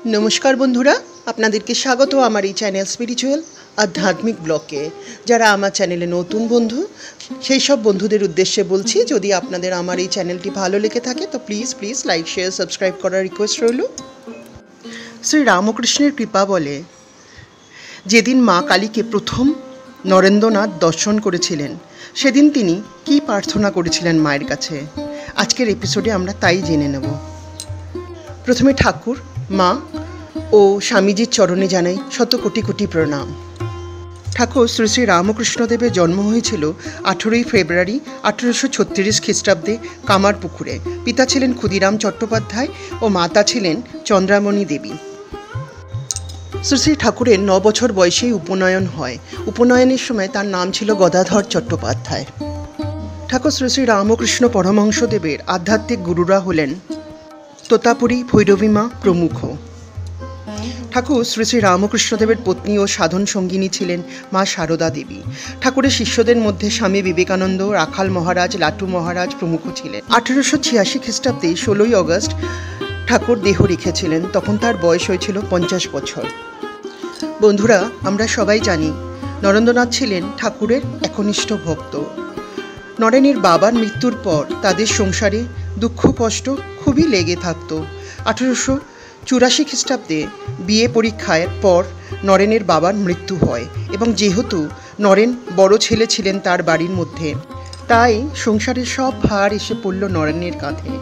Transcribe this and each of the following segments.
नमस्कार बंधुरा आपनादेरके स्वागत आमार एई चैनल स्पिरिचुअल आध्यात्मिक ब्लगे। जारा आमार चैनेले नतून बंधु सेई सब बंधुदेर उद्देश्ये बोलछि, यदि आपनादेर आमार एई चैनलटी भालो लेगे थाके तो please please like share subscribe करार रिक्वेस्ट रइल। श्री रामकृष्णेर कृपा बले जेदिन मा कालीके प्रथम नरेंद्रनाथ दर्शन करेছিলেন সেদিন তিনি কি প্রার্থনা করেছিলেন মায়ের কাছে, আজকের এপিসোডে আমরা তাই জেনে নেব। প্রথমে ঠাকুর মা ও স্বামীজির চরণে জানাই শত কোটি কোটি প্রণাম। ঠাকুর শ্রী শ্রী রামকৃষ্ণদেবের জন্ম হয়েছিল 18 ফেব্রুয়ারি 1836 খ্রিস্টাব্দে কামারপুকুরে। পিতা ছিলেন ক্ষুদিরাম চট্টোপাধ্যায় ও মাতা ছিলেন চন্দ্রামণি দেবী। শ্রী শ্রী ঠাকুরের 9 বছর বয়সেই উপনয়ন হয়। উপনয়নের সময় তার নাম ছিল গদাধর চট্টোপাধ্যায়। ঠাকুর শ্রী শ্রী রামকৃষ্ণ পরমহংসদেবের আধ্যাত্মিক গুরুরা হলেন তোতাপুরী, ভৈরবীমা প্রমুখ। ঠাকুর শ্রী শ্রী রামকৃষ্ণদেবের পত্নী ও সাধন সঙ্গিনী ছিলেন মা সারদা দেবী। ঠাকুরের শিষ্যদের মধ্যে স্বামী বিবেকানন্দ, রাখাল মহারাজ, লাটু মহারাজ প্রমুখ ছিলেন। 1886 খ্রিস্টাব্দে 16 আগস্ট ঠাকুর দেহ রেখেছিলেন, তখন তার বয়স হয়েছিল 50 বছর। বন্ধুরা, আমরা সবাই জানি নরেন্দ্রনাথ ছিলেন ঠাকুরের একনিষ্ঠ ভক্ত। নরেনের বাবার মৃত্যুর পর তাদের সংসারে দুঃখ কষ্ট খুবই লেগে থাকত। 1884 খ্রিস্টাব্দে বিয়ে পরীক্ষার পর নরেনের বাবার মৃত্যু হয় এবং যেহেতু নরেন বড় ছেলে ছিলেন তার বাড়ির মধ্যে, তাই সংসারের সব ভার এসে পড়ল নরেনের কাঁধে।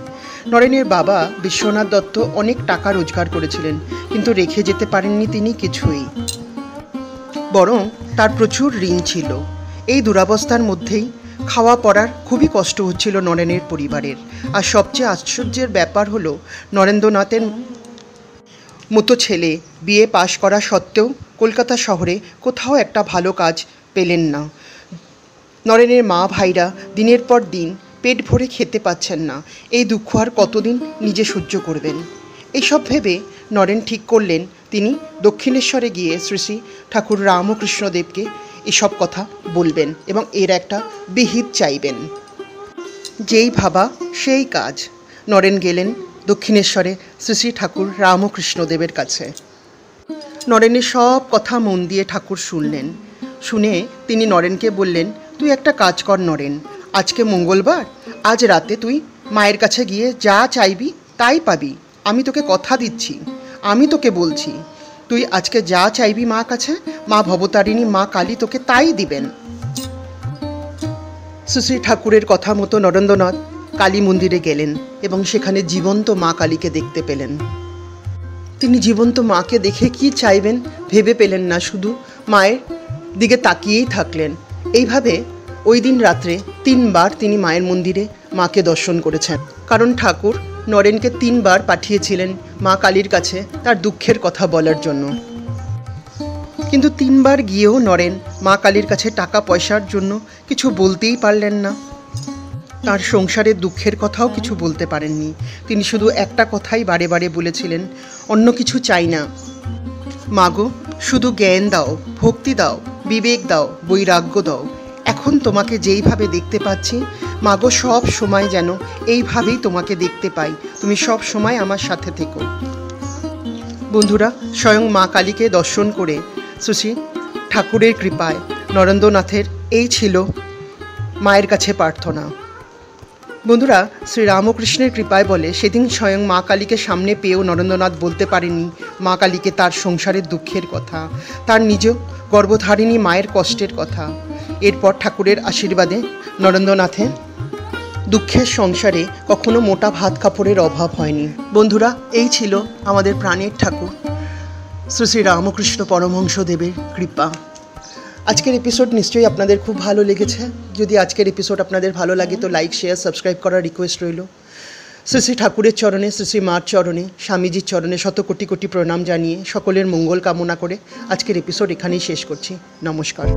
নরেনের বাবা বিশ্বনাথ দত্ত অনেক টাকা রোজগার করেছিলেন, কিন্তু রেখে যেতে পারেননি তিনি কিছুই, বরং তার প্রচুর ঋণ ছিল। এই দুরাবস্থার মধ্যেই খাওয়া পড়ার খুবই কষ্ট হচ্ছিল নরেনের পরিবারের। আর সবচেয়ে আশ্চর্যের ব্যাপার হলো, নরেন্দ্রনাথের মতো ছেলে বিএ পাশ করা সত্ত্বেও কলকাতা শহরে কোথাও একটা ভালো কাজ পেলেন না। নরেনের মা ভাইরা দিনের পর দিন পেট ভরে খেতে পাচ্ছেন না। এই দুঃখ আর কতদিন নিজে সহ্য করবেন? এইসব ভেবে নরেন ঠিক করলেন তিনি দক্ষিণেশ্বরে গিয়ে শ্রী শ্রী ঠাকুর রামকৃষ্ণদেবকে এসব কথা বলবেন এবং এর একটা বিহিত চাইবেন। যেই ভাবা সেই কাজ। নরেন গেলেন দক্ষিণেশ্বরে শ্রী শ্রী ঠাকুর রামকৃষ্ণদেবের কাছে। নরেনের সব কথা মন দিয়ে ঠাকুর শুনলেন। শুনে তিনি নরেনকে বললেন, তুই একটা কাজ কর নরেন, আজকে মঙ্গলবার, আজ রাতে তুই মায়ের কাছে গিয়ে যা চাইবি তাই পাবি। আমি তোকে কথা দিচ্ছি, আমি তোকে বলছি, তুই আজকে যা চাইবি মা কাছে, মা ভবতারিণী মা কালী তোকে তাই দিবেন। শ্রী শ্রী ঠাকুরের কথা মতো নরেন্দ্রনাথ কালী মন্দিরে গেলেন এবং সেখানে জীবন্ত মা কালীকে দেখতে পেলেন। তিনি জীবন্ত মাকে দেখে কি চাইবেন ভেবে পেলেন না, শুধু মায়ের দিকে তাকিয়েই থাকলেন। এইভাবে ওই দিন রাত্রে 3 বার তিনি মায়ের মন্দিরে মাকে দর্শন করেছেন, কারণ ঠাকুর নরেনকে 3 বার পাঠিয়েছিলেন মা কালীর কাছে তার দুঃখের কথা বলার জন্য। কিন্তু 3 বার গিয়েও নরেন মা কালীর কাছে টাকা পয়সার জন্য কিছু বলতেই পারলেন না। তার সংসারের দুঃখের কথাও কিছু বলতে পারেননি। তিনি শুধু একটা কথাই বারে বারে বলেছিলেন, অন্য কিছু চাই না মাগো, শুধু জ্ঞান দাও, ভক্তি দাও, বিবেক দাও, বৈরাগ্য দাও। এখন তোমাকে যেইভাবে দেখতে পাচ্ছি মাগো, সব সময় যেন এইভাবেই তোমাকে দেখতে পাই, তুমি সব সময় আমার সাথে থেকো। বন্ধুরা, স্বয়ং মা কালীকে দর্শন করে শ্রী শ্রী ঠাকুরের কৃপায় নরেন্দ্রনাথের এই ছিল মায়ের কাছে প্রার্থনা। বন্ধুরা, শ্রী রামকৃষ্ণের কৃপায় বলে সেদিন স্বয়ং মা কালীকে সামনে পেয়েও নরেন্দ্রনাথ বলতে পারেননি মা কালীকে তার সংসারের দুঃখের কথা, তার নিজ গর্ভধারিণী মায়ের কষ্টের কথা। এরপর ঠাকুরের আশীর্বাদে নরেন্দ্রনাথের দুঃখের সংসারে কখনো মোটা ভাত কাপড়ের অভাব হয়নি। বন্ধুরা, এই ছিল আমাদের প্রাণের ঠাকুর শ্রী শ্রী রামকৃষ্ণ পরমহংসদেবের কৃপা। আজকের এপিসোড নিশ্চয়ই আপনাদের খুব ভালো লেগেছে। যদি আজকের এপিসোড আপনাদের ভালো লাগে তো লাইক শেয়ার সাবস্ক্রাইব করার রিকোয়েস্ট রইল। শ্রী শ্রী ঠাকুরের চরণে, শ্রী শ্রী মার চরণে, স্বামীজির চরণে শত কোটি কোটি প্রণাম জানিয়ে সকলের মঙ্গল কামনা করে আজকের এপিসোড এখানেই শেষ করছি। নমস্কার।